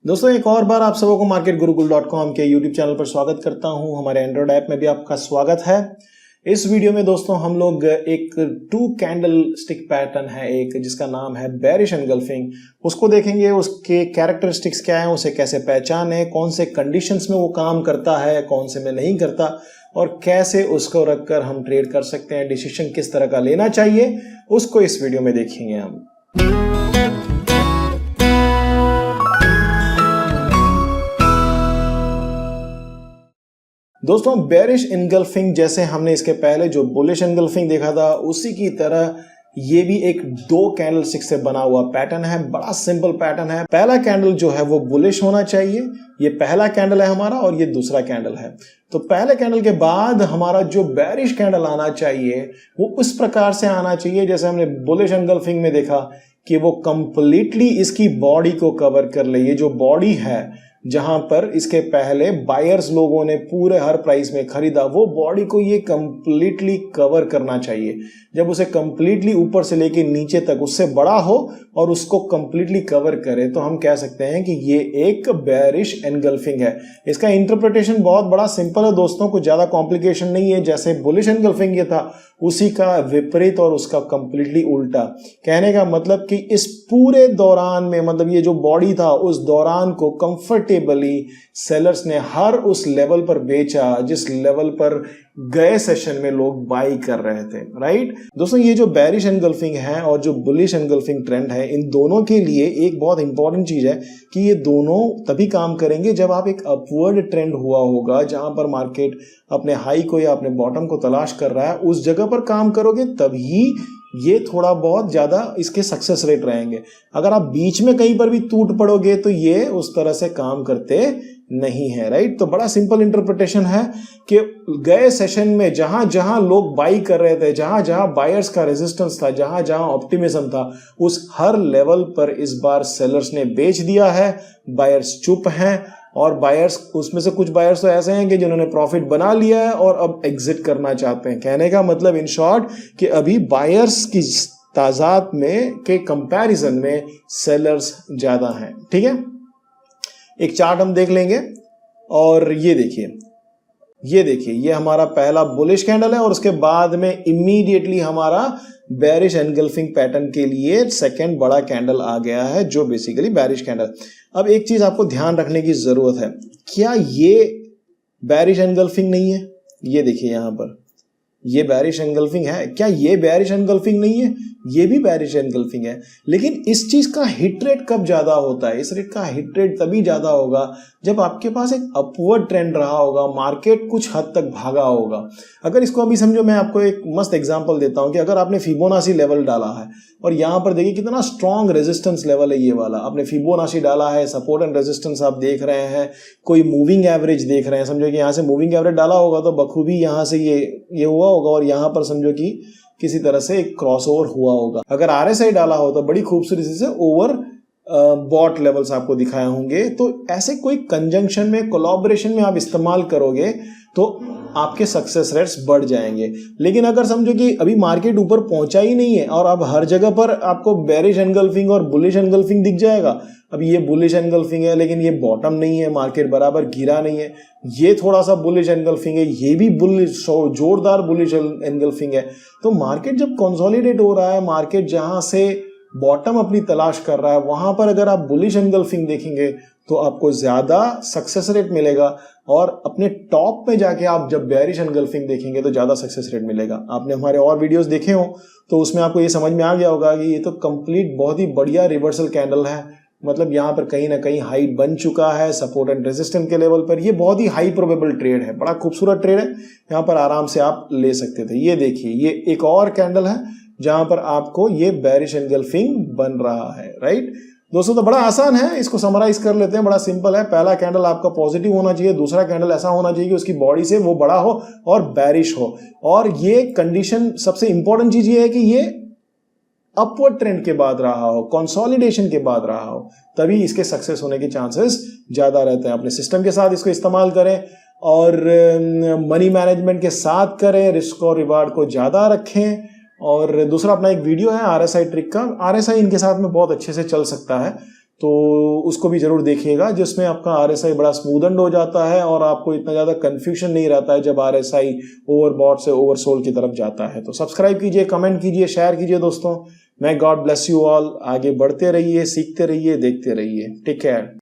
दोस्तों एक और बार आप सबों को marketgurukul.com के YouTube चैनल पर स्वागत करता हूं। हमारे एंड्रॉइड ऐप में भी आपका स्वागत है। इस वीडियो में दोस्तों हम लोग एक 2 कैंडल स्टिक पैटर्न है एक जिसका नाम है बेरिश एनगल्फिंग, उसको देखेंगे। उसके कैरेक्टरिस्टिक्स क्या है, उसे कैसे पहचाने, कौन से कंडीशंस में वो काम करता है, कौन से में नहीं करता और कैसे उसको रखकर हम ट्रेड कर सकते हैं, डिसीजन किस तरह का लेना चाहिए, उसको इस वीडियो में देखेंगे हम। दोस्तों बेरिश एनगल्फिंग जैसे हमने इसके पहले जो बुलिश एनगल्फिंग देखा था, उसी की तरह ये भी एक 2 कैंडल स्टिक से बना हुआ पैटर्न है। बड़ा सिंपल पैटर्न है। पहला कैंडल जो है वो बुलिश होना चाहिए, ये पहला कैंडल है हमारा और ये दूसरा कैंडल है। तो पहले कैंडल के बाद हमारा जो बेरिश कैंडल आना चाहिए वो उस प्रकार से आना चाहिए जैसे हमने बुलिश एनगल्फिंग में देखा कि वो कंप्लीटली इसकी बॉडी को कवर कर ले। ये जो बॉडी है जहां पर इसके पहले बायर्स लोगों ने पूरे हर प्राइस में खरीदा, वो बॉडी को ये कंप्लीटली कवर करना चाहिए। जब उसे कंप्लीटली ऊपर से लेके नीचे तक उससे बड़ा हो और उसको कंप्लीटली कवर करे तो हम कह सकते हैं कि ये एक बेरिश एनगल्फिंग है। इसका इंटरप्रिटेशन बहुत बड़ा सिंपल है दोस्तों, कुछ ज्यादा कॉम्प्लिकेशन नहीं है। जैसे बुलिश एनगल्फिंग ये था उसी का विपरीत और उसका कंप्लीटली उल्टा। कहने का मतलब कि इस पूरे दौरान में, मतलब ये जो बॉडी था उस दौरान को कंफर्टेबली सेलर्स ने हर उस लेवल पर बेचा जिस लेवल पर गए सेशन में लोग बाई कर रहे थे। राइट दोस्तों, ये जो बेरिश एनगल्फिंग है और जो बुलिश एनगल्फिंग ट्रेंड है, इन दोनों के लिए एक बहुत इंपॉर्टेंट चीज है कि ये दोनों तभी काम करेंगे जब आप एक अपवर्ड ट्रेंड हुआ होगा, जहां पर मार्केट अपने हाई को या अपने बॉटम को तलाश कर रहा है, उस जगह पर काम करोगे तभी ये थोड़ा बहुत ज्यादा इसके सक्सेस रेट रहेंगे। अगर आप बीच में कहीं पर भी टूट पड़ोगे तो ये उस तरह से काम करते नहीं है। राइट, तो बड़ा सिंपल इंटरप्रिटेशन है कि गए सेशन में जहां जहां लोग बाई कर रहे थे, जहां जहां बायर्स का रेजिस्टेंस था, जहां जहां ऑप्टिमिज्म था, उस हर लेवल पर इस बार सेलर्स ने बेच दिया है। बायर्स चुप हैं और बायर्स, उसमें से कुछ बायर्स तो ऐसे हैं कि जिन्होंने प्रॉफिट बना लिया है और अब एग्जिट करना चाहते हैं। कहने का मतलब इन शॉर्ट कि अभी बायर्स की तादाद में के कंपैरिजन में सेलर्स ज्यादा हैं। ठीक है, एक चार्ट हम देख लेंगे और ये देखिए ये हमारा पहला बुलिश कैंडल है और उसके बाद में इमीडिएटली हमारा बेरिश एनगल्फिंग पैटर्न के लिए सेकंड बड़ा कैंडल आ गया है जो बेसिकली बेरिश कैंडल। अब एक चीज आपको ध्यान रखने की जरूरत है, क्या ये बेरिश एनगल्फिंग नहीं है? ये देखिए यहां पर ये बेरिश एनगल्फिंग है। क्या ये बेरिश एनगल्फिंग नहीं है? ये भी बेरिश एनगल्फिंग है। लेकिन इस चीज का हिट रेट कब ज्यादा होता है? इस रेट का हिट रेट तभी ज्यादा होगा जब आपके पास एक अपवर्ड ट्रेंड रहा होगा, मार्केट कुछ हद तक भागा होगा। अगर इसको अभी समझो, मैं आपको एक मस्त एग्जांपल देता हूं कि अगर आपने फिबोनाची लेवल डाला है और यहां पर देखिए कितना स्ट्रॉन्ग रेजिस्टेंस लेवल है, ये वाला आपने फिबोनाची डाला है, सपोर्ट एंड रेजिस्टेंस आप देख रहे हैं, कोई मूविंग एवरेज देख रहे हैं, समझो कि यहां से मूविंग एवरेज डाला होगा तो बखूबी यहां से ये हुआ होगा और यहां पर समझो कि किसी तरह से एक क्रॉसओवर हुआ होगा। अगर आरएसआई डाला हो तो बड़ी खूबसूरती से ओवर बॉट लेवल्स आपको दिखाए होंगे। तो ऐसे कोई कंजंक्शन में, कोलैबोरेशन में आप इस्तेमाल करोगे तो आपके सक्सेस रेट्स बढ़ जाएंगे। लेकिन अगर समझो कि अभी मार्केट ऊपर पहुंचा ही नहीं है और अब हर जगह पर आपको बेरिश एनगल्फिंग और बुलिश एनगल्फिंग दिख जाएगा। अब ये बुलिश एनगल्फिंग है लेकिन ये बॉटम नहीं है, मार्केट बराबर गिरा नहीं है। ये थोड़ा सा बुलिश एनगल्फिंग है, ये भी बुलिश, जोरदार बुलिश एनगल्फिंग है। तो मार्केट जब कंसोलिडेट हो रहा है, मार्केट जहां से बॉटम अपनी तलाश कर रहा है, वहां पर अगर आप बुलिश एनगल्फिंग देखेंगे तो आपको ज्यादा सक्सेस रेट मिलेगा और अपने टॉप पे जाके आप जब बेरिश एनगल्फिंग देखेंगे तो ज्यादा सक्सेस रेट मिलेगा। आपने हमारे और वीडियोस देखे हो तो उसमें आपको ये समझ में आ गया होगा कि ये तो कंप्लीट बहुत ही बढ़िया रिवर्सल कैंडल है। मतलब यहाँ पर कहीं ना कहीं हाई बन चुका है सपोर्ट एंड रेजिस्टेंस के लेवल पर। ये बहुत ही हाई प्रोबेबल ट्रेड है, बड़ा खूबसूरत ट्रेड है, यहाँ पर आराम से आप ले सकते थे। ये देखिए ये एक और कैंडल है जहां पर आपको ये बेरिश एनगल्फिंग बन रहा है। राइट दोस्तों, तो बड़ा आसान है, इसको समराइज कर लेते हैं। बड़ा सिंपल है, पहला कैंडल आपका पॉजिटिव होना चाहिए, दूसरा कैंडल ऐसा होना चाहिए कि उसकी बॉडी से वो बड़ा हो और बेरिश हो। और ये कंडीशन, सबसे इंपॉर्टेंट चीज ये है कि ये अपवर्ड ट्रेंड के बाद रहा हो, कंसोलिडेशन के बाद रहा हो, तभी इसके सक्सेस होने के चांसेस ज्यादा रहते हैं। अपने सिस्टम के साथ इसको इस्तेमाल करें और मनी मैनेजमेंट के साथ करें, रिस्क और रिवार्ड को ज्यादा रखें। और दूसरा अपना एक वीडियो है आरएसआई ट्रिक का, आरएसआई इनके साथ में बहुत अच्छे से चल सकता है तो उसको भी जरूर देखिएगा, जिसमें आपका RSI बड़ा स्मूदन हो जाता है और आपको इतना ज्यादा कंफ्यूजन नहीं रहता है जब RSI ओवरबॉट से ओवरसोल्ड की तरफ जाता है। तो सब्सक्राइब कीजिए, कमेंट कीजिए, शेयर कीजिए दोस्तों। मैं गॉड ब्लेस यू ऑल। आगे बढ़ते रहिए, सीखते रहिए, देखते रहिए। Take care.